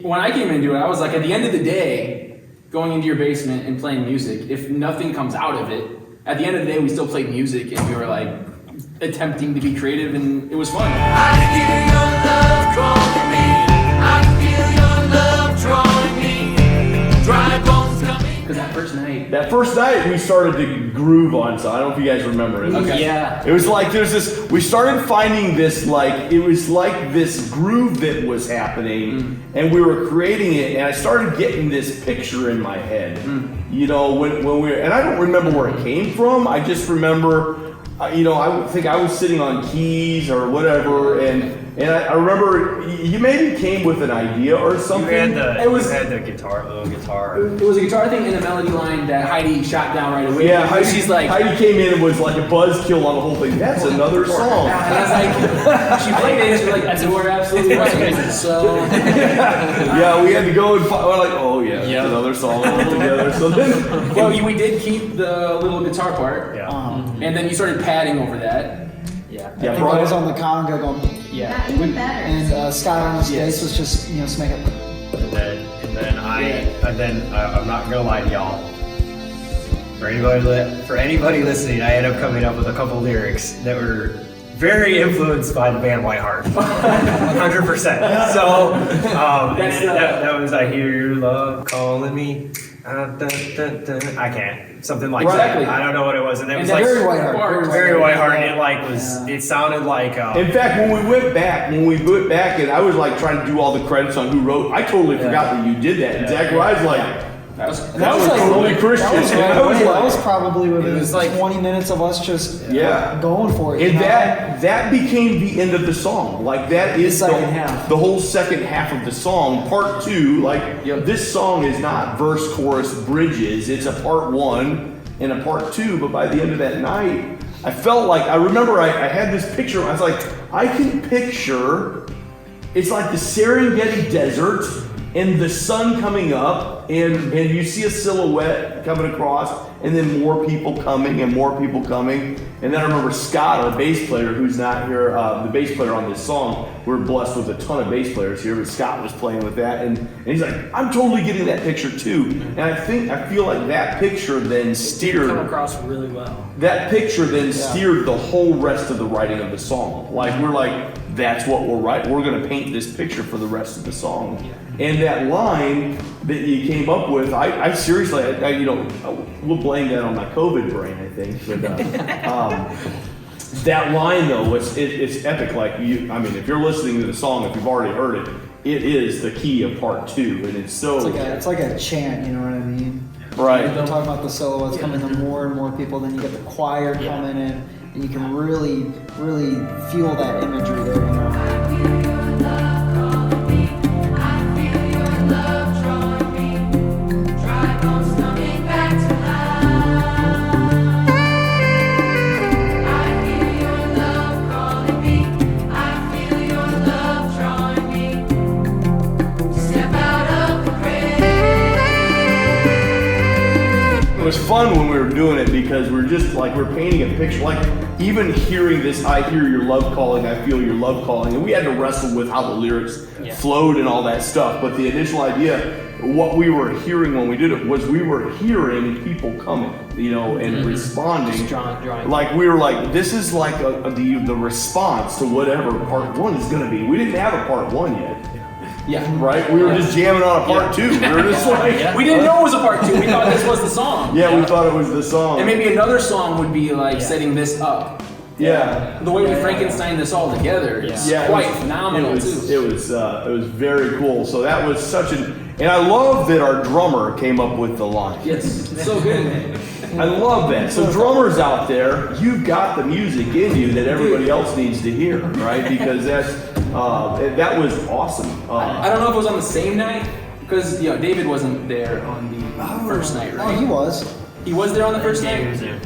When I came into it, I was like, at the end of the day, going into your basement and playing music, if nothing comes out of it, at the end of the day, we still played music and we were like attempting to be creative, and it was fun. I hear your love calling me. I feel your love drawing me. Dry bones coming. Because that first night we started to groove on, so I don't know if you guys remember it. Okay. Yeah. It was like there's this, we started finding this it was like this groove that was happening and we were creating it, and I started getting this picture in my head. You know, when we were, and I don't remember where it came from, I just remember, you know, I think I was sitting on keys or whatever, and I remember you maybe came with an idea or something. You had the little guitar. It was a guitar thing and a melody line that Heidi shot down right away. Yeah, she's like, Heidi came in and was like a buzzkill on the whole thing. That's another song. and I was like, she played it and she was like, that's what we're absolutely right. So Yeah, we had to go and we're like, oh yeah, that's another song altogether. So then, well, we did keep the little guitar part, Yeah. and then you started padding over that. Yeah. yeah, I think I was Brian, on the conga going, Yeah. Even better. and Scott on his Yes. face was just, smacking. And then I'm not gonna lie to y'all. For anybody listening, I ended up coming up with a couple lyrics that were very influenced by the band Whiteheart. 100%. So that was I hear your love calling me. I can't. Something like Exactly. that. I don't know what it was, and it was And like Very Whiteheart. very Whiteheart, and it like was. It sounded like. in fact, when we went back, and I was like trying to do all the credits on who wrote, I totally forgot that you did that. And Zach Rye's like, that was totally Christian. That was probably within It was like 20 minutes of us just Yeah. going for it. And that became the end of the song. Like that is The second half. the whole second half of the song. Part two, like this song is not verse, chorus, bridges. It's a part one and a part two. But by the end of that night, I felt like I remember I had this picture. I was like, I can picture. It's like the Serengeti Desert and the sun coming up, and you see a silhouette coming across, and then more people coming and more people coming. And then I remember Scott, our bass player, who's not here, the bass player on this song. We're blessed with a ton of bass players here, but Scott was playing with that, and he's like, I'm totally getting that picture too. And I feel like that picture then steered. come across really well. That picture then steered the whole rest of the writing of the song. Like we're like, that's what we're writing. We're gonna paint this picture for the rest of the song. And that line that you came up with, I seriously, we'll blame that on my COVID brain, I think. But that line though, it's epic. Like if you're listening to the song, if you've already heard it, it is the key of part two, and it's so. It's like a chant, you know what I mean? Right. We're talking about the silhouettes coming to more and more people, then you get the choir coming in, and you can really, really feel that imagery there, you know? I feel your love calling me. I feel your love drawing me. Dry bones coming back to life. I hear your love calling me. I feel your love drawing me. Step out of the grave. It was fun when we were doing it because we're just like we're painting a picture. Like even hearing this, I hear your love calling, I feel your love calling, and we had to wrestle with how the lyrics flowed and all that stuff. But the initial idea, what we were hearing when we did it, was we were hearing people coming, and responding. Drawing. Like we were like, this is like the response to whatever part one is going to be. We didn't have a part one yet. Yeah. Right? We were just jamming on a part two. We were just like, We didn't know it was a part two. We thought this was the song. yeah, we thought it was the song. And maybe another song would be like setting this up. Yeah. The way we Frankenstein this all together is quite phenomenal too. It was very cool. So that was and I love that our drummer came up with the line. Yes, so good. I love that. So drummers out there, you've got the music in you that everybody else needs to hear, right? Because that was awesome. I don't know if it was on the same night, because David wasn't there on the first night, right? Oh, he was. He was there on the first night?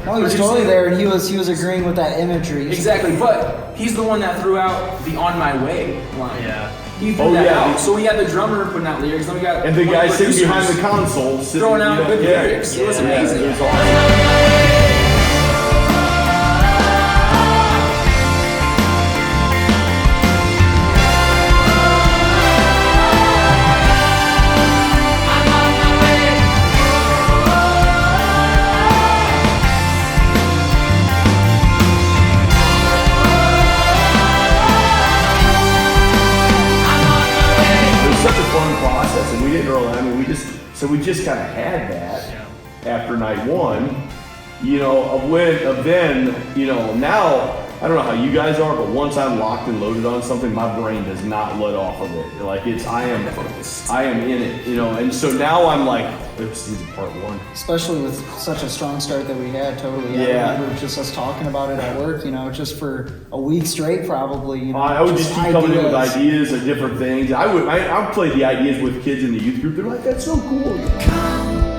Oh, he was totally there, and he was agreeing with that imagery. Exactly, but he's the one that threw out the "On My Way" line. Yeah. He threw that out. So we had the drummer putting out lyrics, then we got and the one guy of sitting behind producers the console, throwing out good lyrics. It was amazing. It was awesome. such a fun process, and we didn't really. I mean, we just kind of had that after night one. You know, of then, you know, now. I don't know how you guys are, but once I'm locked and loaded on something, my brain does not let off of it. Like I am in it, you know. And so now I'm like, this is part one. Especially with such a strong start that we had, totally. Yeah. I remember just us talking about it at work, you know, just for a week straight, probably. You know, I would just keep coming in with ideas of different things. I would play the ideas with kids in the youth group. They're like, that's so cool. Come